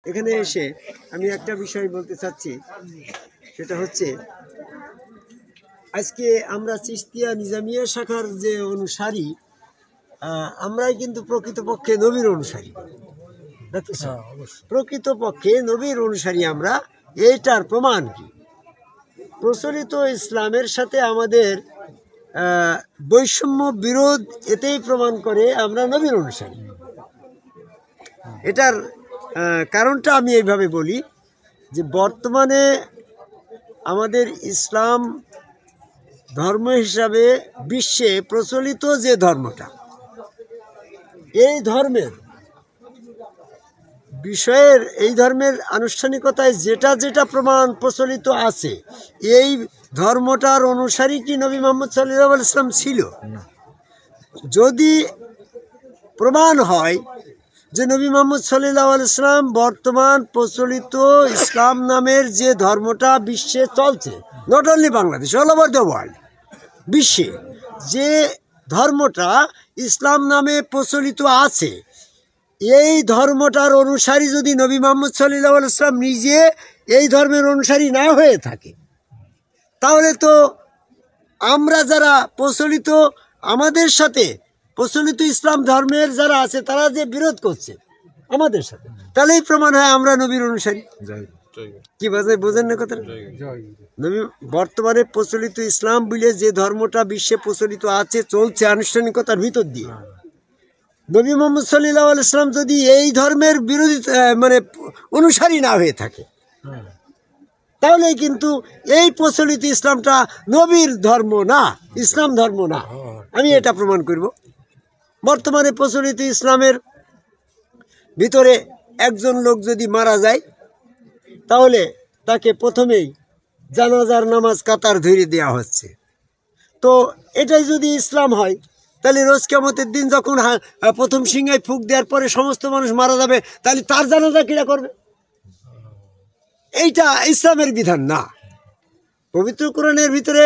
এখানে এসে আমি একটা বিষয় বলতে চাচ্ছি, সেটা হচ্ছে আজকে আমরা চিশতিয়া নিজামিয়া শাখার যে অনুসারী, আমরাই কিন্তু প্রকৃতপক্ষে নবীর অনুসারী। প্রকৃতপক্ষে নবীর অনুসারী আমরা। এইটার প্রমাণ কি? প্রচলিত ইসলামের সাথে আমাদের বৈষম্য বিরোধ এতেই প্রমাণ করে আমরা নবীর অনুসারী। এটার কারণটা আমি এইভাবে বলি যে বর্তমানে আমাদের ইসলাম ধর্ম হিসাবে বিশ্বে প্রচলিত যে ধর্মটা, এই ধর্মের বিষয়ের, এই ধর্মের আনুষ্ঠানিকতায় যেটা যেটা প্রমাণ প্রচলিত আছে, এই ধর্মটার অনুসারী কি নবী মুহাম্মদ সাল্লাল্লাহু আলাইহি ওয়াসাল্লাম ছিল? যদি প্রমাণ হয় যে নবী মুহাম্মদ সাল্লাল্লাহু আলাইহি ওয়াসাল্লাম বর্তমান প্রচলিত ইসলাম নামের যে ধর্মটা বিশ্বে চলছে, not only Bangladesh, all over the world, বিশ্বে যে ধর্মটা ইসলাম নামে প্রচলিত আছে, এই ধর্মটার অনুসারী যদি নবী মুহাম্মদ সাল্লাল্লাহু আলাইহি ওয়াসাল্লাম নিজে এই ধর্মের অনুসারী না হয়ে থাকে, তাহলে তো আমরা যারা প্রচলিত, আমাদের সাথে প্রচলিত ইসলাম ধর্মের যারা আছে তারা যে বিরোধ করছে আমাদের সাথে, তাহলেই প্রমাণ হয় আমরা নবীর অনুসারী। কি বোঝেন না কথা? নবী বর্তমানে প্রচলিত ইসলাম বলে যে ধর্মটা বিশ্বে প্রচলিত আছে, চলছে আনুষ্ঠানিকতার ভিতর দিয়ে, নবী মুহাম্মদ সাল্লাল্লাহু আলাইহি ওয়াসাল্লাম যদি এই ধর্মের বিরোধী মানে অনুসারী না হয়ে থাকে, তাহলে কিন্তু এই প্রচলিত ইসলামটা নবীর ধর্ম না, ইসলাম ধর্ম না। আমি এটা প্রমাণ করব। বর্তমানে প্রচলিত ইসলামের ভিতরে একজন লোক যদি মারা যায়, তাহলে তাকে প্রথমেই জানাজার নামাজ কাতার ধরে দেওয়া হচ্ছে। তো এটাই যদি ইসলাম হয়, তাহলে রোজ কিয়ামতের দিন যখন প্রথম সিংহায় ফুঁক দেওয়ার পরে সমস্ত মানুষ মারা যাবে, তাহলে তার জানাজা কিরা করবে? এইটা ইসলামের বিধান না। পবিত্র কোরআনের ভিতরে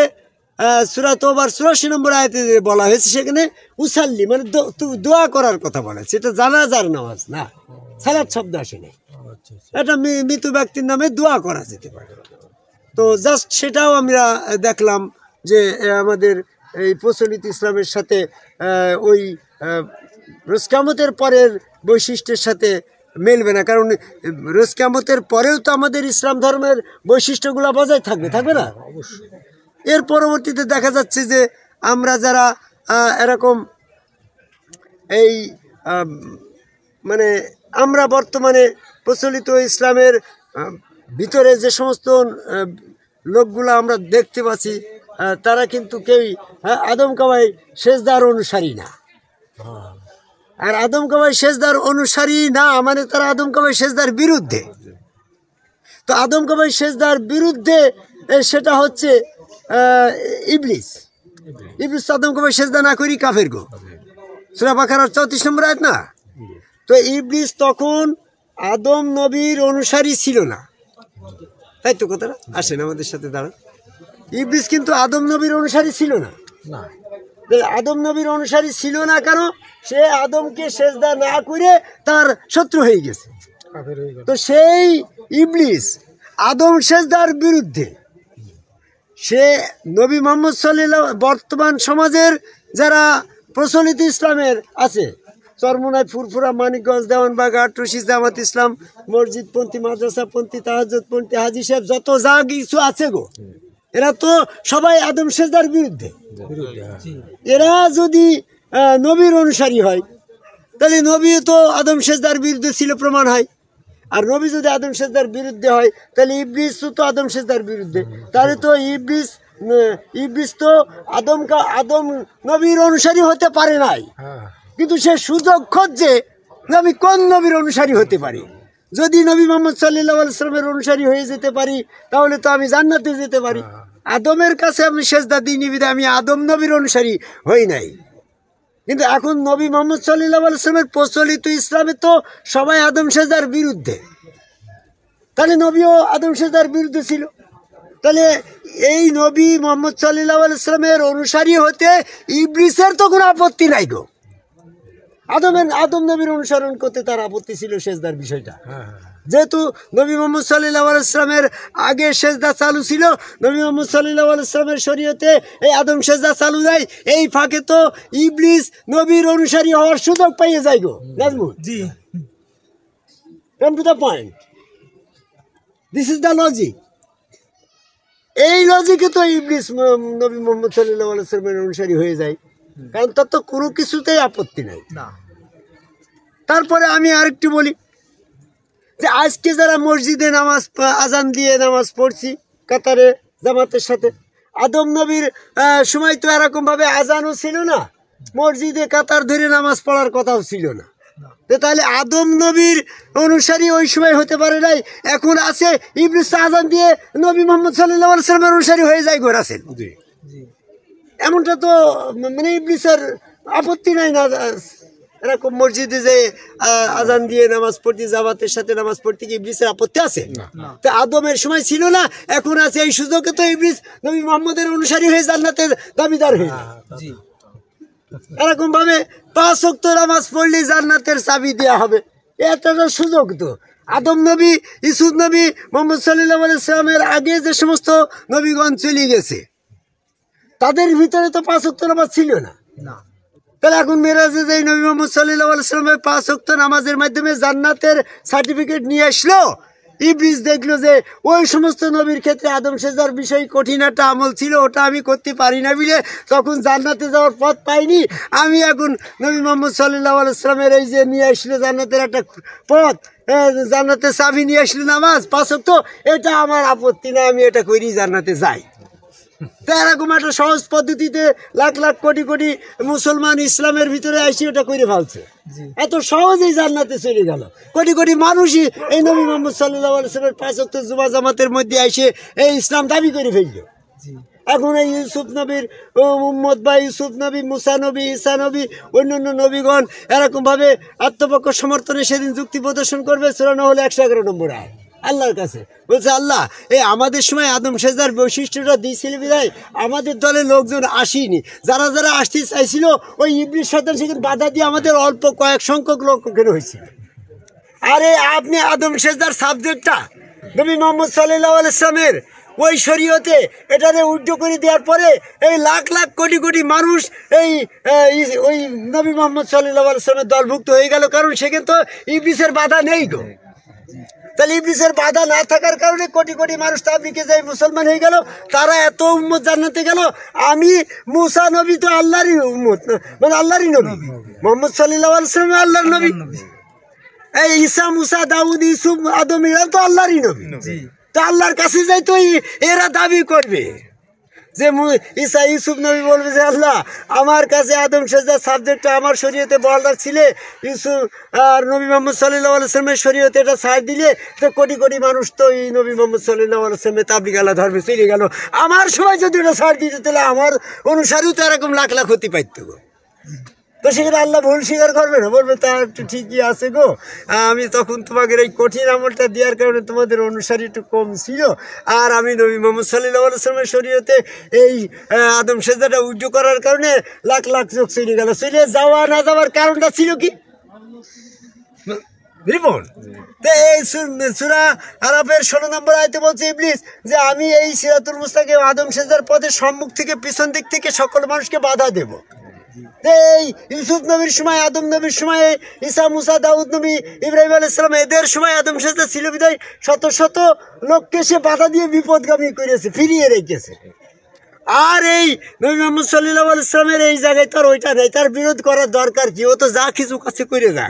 সূরা তওবার ৮৪ নম্বর আয়াতে বলা হয়েছে, সেখানে উসাল্লি মানে দোয়া করার কথা বলা হয়েছে। এটা জানাজার নামাজ না, সালাত শব্দ আসে নাই। এটা মৃত ব্যক্তির নামে দোয়া করা যেতে পারে। তো জাস্ট সেটাও আমরা দেখলাম যে আমাদের এই প্রচলিত ইসলামের সাথে ওই রোজ কিয়ামতের পরের বৈশিষ্ট্যের সাথে মেলবে না। কারণ রোজ কিয়ামতের পরেও তো আমাদের ইসলাম ধর্মের বৈশিষ্ট্যগুলো বজায় থাকবে, থাকবে না? অবশ্যই। এর পরবর্তীতে দেখা যাচ্ছে যে আমরা যারা এরকম এই মানে আমরা বর্তমানে প্রচলিত ইসলামের ভিতরে যে সমস্ত লোকগুলো আমরা দেখতে পাচ্ছি, তারা কিন্তু কেউই আদম কাবাই সেজদার অনুসারী না। আর আদম কাবাই সেজদার অনুসারী না মানে তারা আদম কাবাই সেজদার বিরুদ্ধে। তো আদম কাবাই সেজদার বিরুদ্ধে সেটা হচ্ছে ইবলিস। ইবলিস আদম কাবাই সেজদা না করি কাফের গো, সূরা বাকারার ৩৪ নম্বর আয়াত না? তো ইবলিস তখন আদম নবীর অনুসারী ছিল না, তাই তো কথাটা? আসেন আমাদের সাথে দাঁড়ান। ইবলিস কিন্তু আদম নবীর অনুসারী ছিল না। আদম নবীর অনুসারী ছিল না কেন? সে আদমকে সেজদা না করে তার শত্রু হয়ে গেছে। তো সেই ইবলিস আদম সেজদার বিরুদ্ধে, সে নবী মুহাম্মদ সাল্লাল্লাহু বর্তমান সমাজের যারা প্রচলিত ইসলামের আছে, চরমোনাই, ফুরফুরা, মানিকগঞ্জ, দেওয়ানবাগ, আটরশি, জামাত ইসলাম, মসজিদপন্থী, মাদ্রাসাপন্থী, তাহাজ্জুদপন্থী, হাজি সাহেব, যত যা কিছু আছে গো, এরা তো সবাই আদম সেজদার বিরুদ্ধে। এরা যদি নবীর অনুসারী হয়, তাহলে নবী তো আদম সেজদার বিরুদ্ধে ছিল, প্রমাণ হয়। আর নবী যদি আদম সেজদার বিরুদ্ধে হয়, তাহলে ইবলিস তো আদম সেজদার বিরুদ্ধে। তাহলে তো ইবলিস তো আদম নবীর অনুসারী হতে পারে নাই, কিন্তু সে সুযোগ খুঁজছে যে আমি কোন নবীর অনুসারী হতে পারি। যদি নবী মুহাম্মদ সাল্লাল্লাহু আলাইহি ওয়াসাল্লামের অনুসারী হয়ে যেতে পারি, তাহলে তো আমি জান্নাতে যেতে পারি। আদমের কাছে আমি সেজদা দিইনি বিধায় আমি আদম নবীর অনুসারী হই নাই। কিন্তু এখন নবী মুহাম্মদ সাল্লাল্লাহু আলাইহি ওয়াসাল্লামের প্রচলিত ইসলামে তো সবাই আদম সেজদার বিরুদ্ধে, তাহলে নবীও আদম সেজদার বিরুদ্ধে ছিল। তাহলে এই নবী মুহাম্মদ সাল্লাল্লাহু আলাইহি ওয়াসাল্লামের অনুসারী হতে ইবলিসের তো কোনো আপত্তি নাই গো। আদম নবীর অনুসরণ করতে তার আপত্তি ছিল সেজদার বিষয়টা। যেহেতু নবী মুহাম্মদ সাল্লাল্লাহু আলাইহি ওয়াসাল্লামের আগে সেজদা চালু ছিল, নবী মুহাম্মদ সাল্লাল্লাহু আলাইহি ওয়াসাল্লামের শরীয়তে এই আদম সেজদা চালু যায়, এই ফাঁকে তো ইবলিস নবীর অনুসারী হওয়ার সুযোগ পাইয়ে যায় গো নাজমুল। জি, come to the point, this is the logic। এই লজিকে তো ইবলিস নবী মুহাম্মদ সাল্লাল্লাহু আলাইহি ওয়াসাল্লামের অনুসারী হয়ে যায়, কারণ তার তো কোনো কিছুতেই আপত্তি নাই। না, তারপরে আমি আরেকটু বলি যে আজকে যারা মসজিদে নামাজ আজান দিয়ে নামাজ পড়ছি কাতারে জামাতের সাথে, আদম নবীর সময় তো এরকমভাবে আজানও ছিল না, মসজিদে কাতার ধরে নামাজ পড়ার কথাও ছিল না। তো তাহলে আদম নবীর অনুসারী ওই সময় হতে পারে নাই, এখন আছে ইবলিস আজান দিয়ে নবী মুহাম্মদ সাল্লাল্লাহু আলাইহি ওয়াসাল্লামের অনুসারী হয়ে যায় গোরাছেন। জি, এমনটা তো মানে ইবলিসের আপত্তি নাই না এরকম মসজিদে যে আজান দিয়ে নামাজ পড়তে জামাতের সাথে নামাজ পড়তে কি ইবলিসের আপত্তি আছে? তো আদমের সময় ছিল না, এখন আছে, এই সুযোগে তো ইবলিস নবী মুহাম্মদের অনুসারী হয়ে জান্নাতের দাবিদার হয়ে যায়। জি, এরকম ভাবে 5 ওয়াক্ত নামাজ পড়লে জান্নাতের চাবি দেওয়া হবে, এটা তো সুযোগ। তো আদম নবী, ইউসুফ নবী, মুহাম্মদ সাল্লাল্লাহু আলাইহি ওয়াসাল্লামের আগে যে সমস্ত নবীগণ চলে গেছে তাদের ভিতরে তো 5 ওয়াক্ত নামাজ ছিল না। না, তাহলে এখন মেরাজে যে নবী মুহাম্মদ সাল্লাল্লাহু আলাইহি ওয়াসাল্লামের 5 ওয়াক্ত নামাজের মাধ্যমে জান্নাতের সার্টিফিকেট নিয়ে আসলো, ইবলিস দেখলো যে ওই সমস্ত নবীর ক্ষেত্রে আদম সেজদার বিষয় কঠিন একটা আমল ছিল, ওটা আমি করতে পারি না বলে তখন জান্নাতে যাওয়ার পথ পাইনি। আমি এখন নবী মুহাম্মদ সাল্লাল্লাহু আলাইহি ওয়াসাল্লামের এই যে নিয়ে আসলো জান্নাতের একটা পথ, জান্নাতের চাবি নিয়ে আসলো নামাজ 5 ওয়াক্ত, এটা আমার আপত্তি না, আমি এটা করি জান্নাতে যাই। তো এরকম একটা সহজ পদ্ধতিতে লাখ লাখ কোটি কোটি মুসলমান ইসলামের ভিতরে আসি ওটা করে ফেলছে, এত সহজেই জান্নাতে চলে গেল। কোটি কোটি মানুষই এই নবী মুহাম্মদ সাল্লাল্লাহু আলাইহি ওয়াসাল্লামের 5 ওয়াক্ত জুমা জামাতের মধ্যে এসে এই ইসলাম দাবি করে ফেলল। এখন এই ইউসুফ নবীর উম্মত বা ইউসুফ নবী, মুসা নবী, ঈসা নবী, অন্যান্য নবীগণ এরকমভাবে আত্মপক্ষ সমর্থনে সেদিন যুক্তি প্রদর্শন করবে। সূরা নহল 111 নম্বর আয়াত আল্লাহর কাছে বলছে, আল্লাহ এই আমাদের সময় আদম সেজদার বৈশিষ্ট্যটা দিয়েছিল বিধায় আমাদের দলে লোকজন আসেনি, যারা যারা আসতে চাইছিল ওই ইবলিস শয়তান সেখানে বাধা দিয়ে আমাদের অল্প কয়েক সংখ্যক লোক ওখানে হয়েছিল। আরে আপনি আদম সেজদার সাবজেক্টটা নবী মুহাম্মদ সাল্লাল্লাহু আলাইহি ওয়াসাল্লামের ওই শরীয়তে এটারে উদ্ধ করে দেওয়ার পরে এই লাখ লাখ কোটি কোটি মানুষ এই ওই নবী মুহাম্মদ সাল্লাল্লাহু আলাইহি ওয়াসাল্লামের দলভুক্ত হয়ে গেল, কারণ সেখানে তো ইবলিসের বাধা নেই গো। তাহলে ইবলিসের বাধা না থাকার কারণে কোটি কোটি মানুষ তাবলিগে যাই মুসলমান হয়ে গেল, তারা এত উম্মত জান্নাতে গেল। আমি মুসা নবী তো আল্লাহরই উম্মত, মানে আল্লাহরই নবী, মুহাম্মদ সাল্লাল্লাহু আলাইহি ওয়াসাল্লাম আল্লাহর নবী। এই ঈসা, মুসা, দাউদ, ইউসুফ, আদম এরা তো আল্লাহরই নবী। তো আল্লাহর কাছে যাই তো এরা দাবি করবে যে ঈসা, ইউসুফ নবী বলবে যে আল্লাহ আমার কাছে আদম সেজদার সাবজেক্টটা আমার শরীয়তে বলার ছিল, ইউসুফ আর নবী মুহাম্মদ সাল্লাল্লাহু আলাইহি ওয়াসাল্লামের শরীয়তে এটা ছাড় দিলে তো কোটি কোটি মানুষ তো এই নবী মুহাম্মদ সাল্লাল্লাহু আলাইহি ওয়াসাল্লামের তাবলীগ আলা ধর্মে চলে গেল। আমার সময় যদি ওটা ছাড় দিতে তাহলে আমার অনুসারীও তো এরকম লাখ লাখ হতে পারত গো। তো সেখানে আল্লাহ ভুল স্বীকার করবে না, বলবে তা একটু ঠিকই আছে গো, আমি তখন তোমাদের এই কঠিন আমলটা দেওয়ার কারণে তোমাদের অনুসারী একটু কম ছিল, আর আমি নবী মুহাম্মদ সাল্লাল্লাহু আলাইহি ওয়াসাল্লামের শরীয়তে এই আদম সেজদাটা উদ্ধ করার কারণে লাখ লাখ লোক চলে গেল। চলে যাওয়া না যাওয়ার কারণটা ছিল কি রিপোর্ট? তো এই সূরা আরাফের 16 নম্বর আয়াতে বলছে ইবলিস যে আমি এই সিরাতুল মুস্তাকিম আদম সেজদার পথের সম্মুখ থেকে পিছন দিক থেকে সকল মানুষকে বাধা দেব। এই ইউসুফ নবীর সময়, আদম নবীর সময়, ঈসা, মুসা, দাউদ নবী, ইব্রাহিম আলাইহিস সালাম এদের সময় আদম সেজদা ছিল বিধায় শত শত লোককে সে বাধা দিয়ে বিপদগামী করেছে, ফিরিয়ে রেখেছে। আর এই নবী মুহাম্মদ সাল্লাল্লাহু আলাইহি ওয়াসাল্লামের এই জায়গায় তার ওইটা নেই, তার বিরোধ করার দরকার কি? ও তো যা কিছু কাছে করে যাক।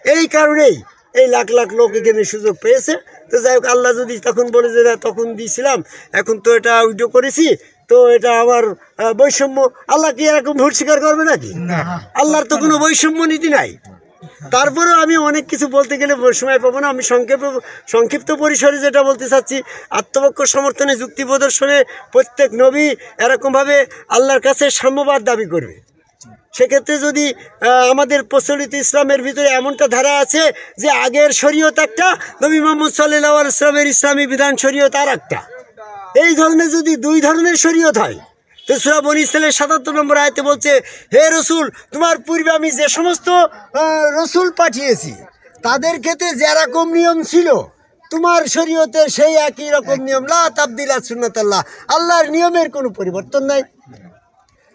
এই কারণেই এই লাখ লাখ লোক এখানে সুযোগ পেয়েছে। তো যাই হোক, আল্লাহ যদি তখন বলে যে না তখন দিয়েছিলাম, এখন তো এটা উইডো করেছি, তো এটা আমার বৈষম্য, আল্লাহ কি এরকম ভোট স্বীকার করবে নাকি? আল্লাহর তো কোনো বৈষম্য নীতি নাই। তারপরেও আমি অনেক কিছু বলতে গেলে সময় পাবো না, আমি সংক্ষিপ্ত পরিসরে যেটা বলতে চাচ্ছি, আত্মপক্ষ সমর্থনে যুক্তি প্রদর্শনে প্রত্যেক নবী এরকমভাবে আল্লাহর কাছে সাম্যবাদ দাবি করবে। সেক্ষেত্রে যদি আমাদের প্রচলিত ইসলামের ভিতরে এমনটা ধারা আছে যে আগের শরীয়ত একটা, নবী মুহাম্মদ সাল্লাল্লাহু আলাইহি ওয়াসাল্লামের ইসলামী বিধান শরীয়ত আর একটা, এই ধরনের যদি দুই ধরনের শরীয়ত হয়, তো সূরা বনী ইসরাঈলের ৭৭ নম্বর আয়াতে বলছে, হে রসুল, তোমার পূর্বে আমি যে সমস্ত রসুল পাঠিয়েছি তাদের ক্ষেত্রে যেরকম নিয়ম ছিল তোমার শরীয়তে সেই একই রকম নিয়ম, লা তাবদিলা সুন্নাতাল্লাহ, আল্লাহর নিয়মের কোনো পরিবর্তন নাই।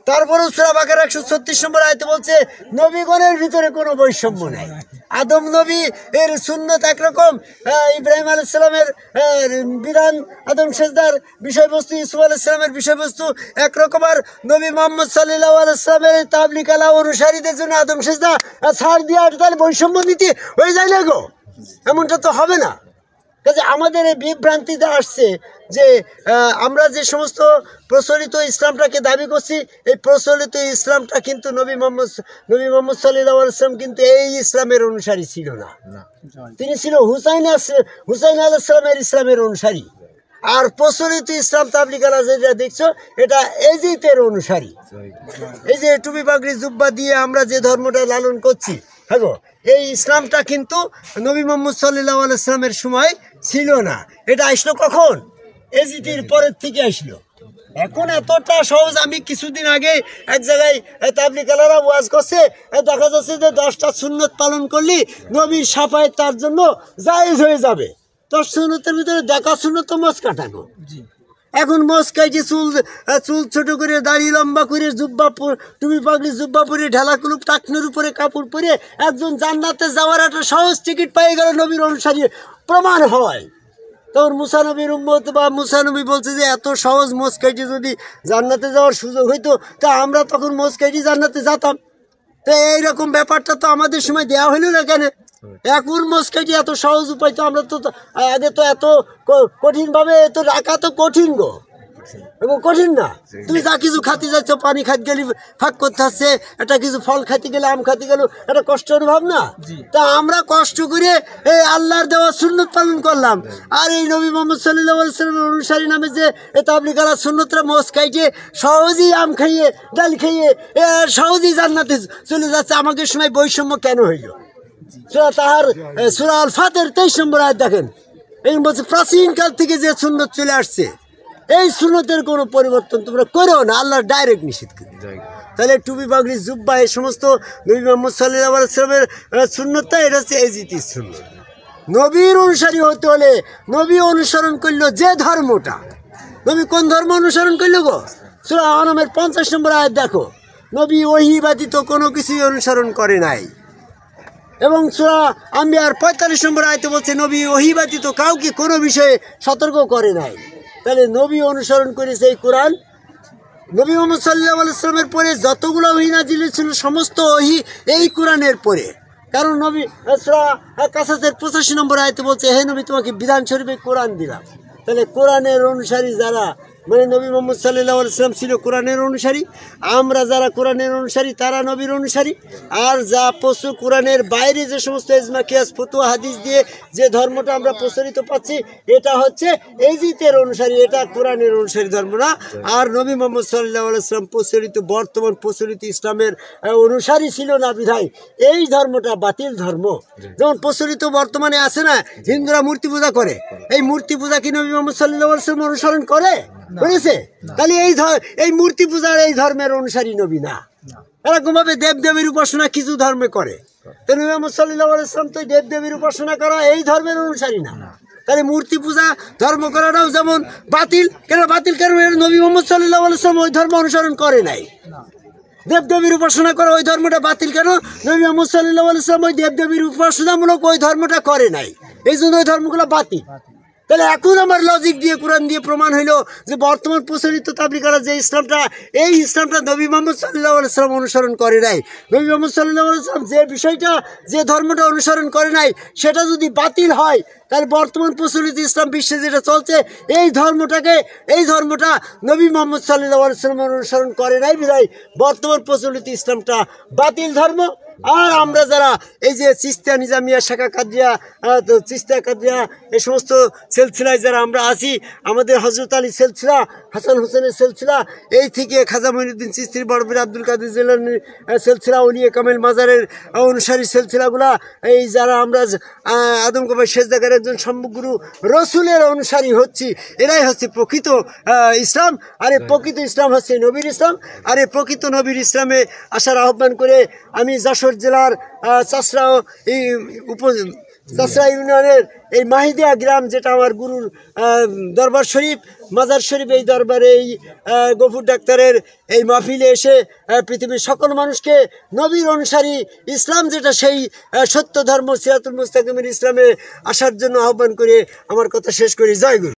তারপরে সূরা বাকারা 136 নম্বর আয়াতে বলছে নবীগণের ভিতরে কোনো বৈষম্য নাই। আদম নবী এর সুন্নত একরকম, ইব্রাহিম আলাইহিস সালামের বিধান, আদম সেজদার বিষয়বস্তু, ইউসুফ আলাইহিস সালামের বিষয়বস্তু একরকম, আর নবী মুহাম্মদ সাল্লাল্লাহু আলাইহি সাল্লামের তাবলীগ আলা অনুসারীদের জন্য আদম সেজদা ছাড় দিয়ে তাহলে বৈষম্য নীতি হয়ে যায় না গো? এমনটা তো হবে না। কাজে আমাদের এই বিভ্রান্তিতে আসছে যে আমরা যে সমস্ত প্রচলিত ইসলামটাকে দাবি করছি, এই প্রচলিত ইসলামটা কিন্তু নবী মোহাম্মদ সাল্লাল্লাহু আলাইহি ওয়াসাল্লাম কিন্তু এই ইসলামের অনুসারী ছিল না। তিনি ছিল হুসাইন আলাইহিস সালামের ইসলামের অনুসারী। আর প্রচলিত ইসলাম তাবলীগ আলা যেটা দেখছো এটা এজিতের অনুসারী। এই যে টুপি পাগড়ি জুব্বা দিয়ে আমরা যে ধর্মটা লালন করছি, হ্যাঁ গো, এই ইসলামটা কিন্তু নবী মুহাম্মদ সাল্লাল্লাহু আলাইহি ওয়াসাল্লামের সময় ছিল না। এটা আসলো কখন? এজিতের পরের থেকে আসলো। এখন এতটা সহজ। আমি কিছুদিন আগে এক জায়গায় তাবলীগ আলারা ওয়াজ করছে, দেখা যাচ্ছে যে 10টা সুন্নত পালন করলে নবীর শাফায়েত তার জন্য জায়েজ হয়ে যাবে। 10 সুন্নতের ভিতরে দেখা সুন্নত তো মোচ কাটানো। এখন মোচ কাটি চুল ছোট করে, দাড়ি লম্বা করে, জুব্বা টুপি পাগড়ি জুব্বা পরে, ঢালা কুলুপ টাকনুর উপরে কাপড় পরে একজন জান্নাতে যাওয়ার একটা সহজ টিকিট পেয়ে গেল নবীর অনুসারী প্রমাণ হয়। তখন মুসা নবীর উম্মত বা মুসা নবী বলছে যে এত সহজ মোচ কাটি যদি জান্নাতে যাওয়ার সুযোগ হইতো তা আমরা তখন মোচ কাটি জান্নাতে যেতাম। তো এইরকম ব্যাপারটা তো আমাদের সময় দেওয়া হইল না কেন? এখন মোচ কাটি এত সহজ উপায় তো আমরা তো আগে তো এত কঠিনভাবে তো রাখা তো কঠিন গো, এবং কঠিন না। তুমি যা কিছু খাতে যাচ্ছ, পানি খাতে গেলে ফাঁক করতে হচ্ছে, একটা কিছু ফল খাতে গেলে, আম খাতে গেল, একটা কষ্ট অনুভব না? তা আমরা কষ্ট করে এই আল্লাহর দেওয়া সুন্নত পালন করলাম, আর এই নবী মুহাম্মদ সাল্লাল্লাহু আলাইহি ওয়াসাল্লামের অনুসারী নামে যে তাবলীগ আলা সুন্নতরা মোচ খাইয়ে সহজেই আম খাইয়ে ডাল খাইয়ে সহজেই জান্নাতে চলে যাচ্ছে। আমাদের সময় বৈষম্য কেন হইল? সূরা আল ফাতির 23 নম্বর আয়াত দেখেন, এই বলছে প্রাচীনকাল থেকে যে সুন্নত চলে আসছে এই সুন্নতের কোনো পরিবর্তন তোমরা করো না, আল্লাহ ডাইরেক্ট নিষেধ করে। তাহলে টুপি পাগড়ি জুব্বা এই সমস্ত নবী মুহাম্মদ সাল্লাল্লাহু আলাইহি ওয়াসাল্লামের সুন্নতটা এটা হচ্ছে এজিতির সুন্নত। নবীর অনুসারী হতে হলে নবী অনুসরণ করলো যে ধর্মটা। নবী কোন ধর্ম অনুসরণ করলো গো? সূরা আনামের 50 নম্বর আয়াত দেখো, নবী ওহী ব্যতীত কোনো কিছুই অনুসরণ করে নাই। এবং সূরা আম্বিয়ার 45 নম্বর আয়াতে বলছে নবী ওহী ব্যতীত কাউকে কোনো বিষয়ে সতর্ক করে নাই। তাহলে নবী অনুসরণ করেছে এই কোরআন। নবী মুহাম্মদ সাল্লাল্লাহু আলাইহি ওয়াসাল্লামের পরে যতগুলো ওহী নাজিল ছিল সমস্ত ওহী এই কোরআনের পরে। কারণ নবী সূরা কাসাসের 85 নম্বর আয়াতে বলছে হে নবী তোমাকে বিধান স্বরূপে কোরআন দিলাম। তাহলে কোরআনের অনুসারী যারা, মানে নবী মুহাম্মদ সাল্লাল্লাহু আলাইহি ওয়াসাল্লাম ছিল কোরআনের অনুসারী, আমরা যারা কোরআনের অনুসারী তারা নবীর অনুসারী। আর যা কোরআনের বাইরে যে সমস্ত ইজমা কিয়াস ফতোয়া হাদিস দিয়ে যে ধর্মটা আমরা প্রচলিত পাচ্ছি এটা হচ্ছে এজিতের অনুসারী, এটা কোরআনের অনুসারী ধর্ম না। আর নবী মুহাম্মদ সাল্লাল্লাহু আলাইহি ওয়াসাল্লাম বর্তমান প্রচলিত ইসলামের অনুসারী ছিল না বিধায় এই ধর্মটা বাতিল ধর্ম। যেমন প্রচলিত বর্তমানে আছে না, হিন্দুরা মূর্তি পূজা করে, এই মূর্তি পূজা কি নবী মুহাম্মদ সাল্লাল্লাহু আলাইহি ওয়াসাল্লাম অনুসরণ করে? বুঝেছে? তাহলে এই মূর্তি পূজার এই ধর্মের অনুসারী নবী না। এরকম ভাবে দেবদেবীর উপাসনা কিছু ধর্মে করে, তো নবী মুহাম্মদ সাল্লাল্লাহু আলাইহি ওয়াসাল্লাম তো দেবদেবীর উপাসনা করা এই ধর্মের অনুসারী না। তাহলে মূর্তি পূজা ধর্ম করাটাও যেমন বাতিল। কেন বাতিল? কারণ নবী মুহাম্মদ সাল্লাল্লাহু আলাইহি ওয়াসাল্লাম ওই ধর্ম অনুসরণ করে নাই। দেবদেবীর উপাসনা করা ওই ধর্মটা বাতিল। কেন? নবী মুহাম্মদ সাল্লাল্লাহু আলাইহি ওয়াসাল্লাম ওই দেবদেবীর উপাসনামূলক ওই ধর্মটা করে নাই, এই জন্য ওই ধর্মগুলো বাতিল। তাহলে এখন আমার লজিক দিয়ে কোরআন দিয়ে প্রমাণ হইল যে বর্তমান প্রচলিত তাবলীগ আলা যে ইসলামটা, এই ইসলামটা নবী মুহাম্মদ সাল্লাল্লাহু আলাইহি ওয়াসাল্লাম অনুসরণ করে নাই। নবী মুহাম্মদ সাল্লাল্লাহু আলাইহি ওয়াসাল্লাম যে বিষয়টা, যে ধর্মটা অনুসরণ করে নাই সেটা যদি বাতিল হয়, তাহলে বর্তমান প্রচলিত ইসলাম বিশ্বে যেটা চলছে এই ধর্মটা নবী মুহাম্মদ সাল্লাল্লাহু আলাইহি ওয়াসাল্লাম অনুসরণ করে নাই বিধায় বর্তমান প্রচলিত ইসলামটা বাতিল ধর্ম। আর আমরা যারা এই যে চিস্তিয়া নিজামিয়া শাখা কাদরিয়া চিস্তিয়া কাদরিয়া এই সমস্ত সিলসিলায় যারা আমরা আছি, আমাদের হযরত আলী সিলসিলা, হাসান হোসেনের সিলসিলা, এই থেকে খাজা মঈনুদ্দিন চিশতির, বড় পীর আব্দুল কাদের জিলানীর সিলসিলা, ওলিয়ে কামেল মাজারের অনুসারী সিলসিলাগুলা, এই যারা আমরা আদম কবর সেজদাকার একজন সম্মুখগুরু রসুলের অনুসারী হচ্ছি, এরাই হচ্ছে প্রকৃত ইসলাম। আর এই প্রকৃত ইসলাম হচ্ছে নবীর ইসলাম। আর এই প্রকৃত নবীর ইসলামে আসার আহ্বান করে আমি যশোর যশোর জেলার চাষরা চাষরা ইউনিয়নের এই মাহিদিয়া গ্রাম, যেটা আমার গুরুর দরবার শরীফ, মাজার শরীফ, এই দরবারে এই গফুর ডাক্তারের এই মাহফিলে এসে পৃথিবীর সকল মানুষকে নবীর অনুসারী ইসলাম, যেটা সেই সত্য ধর্ম সিরাতুল মুস্তাকিমের ইসলামে আসার জন্য আহ্বান করে আমার কথা শেষ করি। জয় গুরু।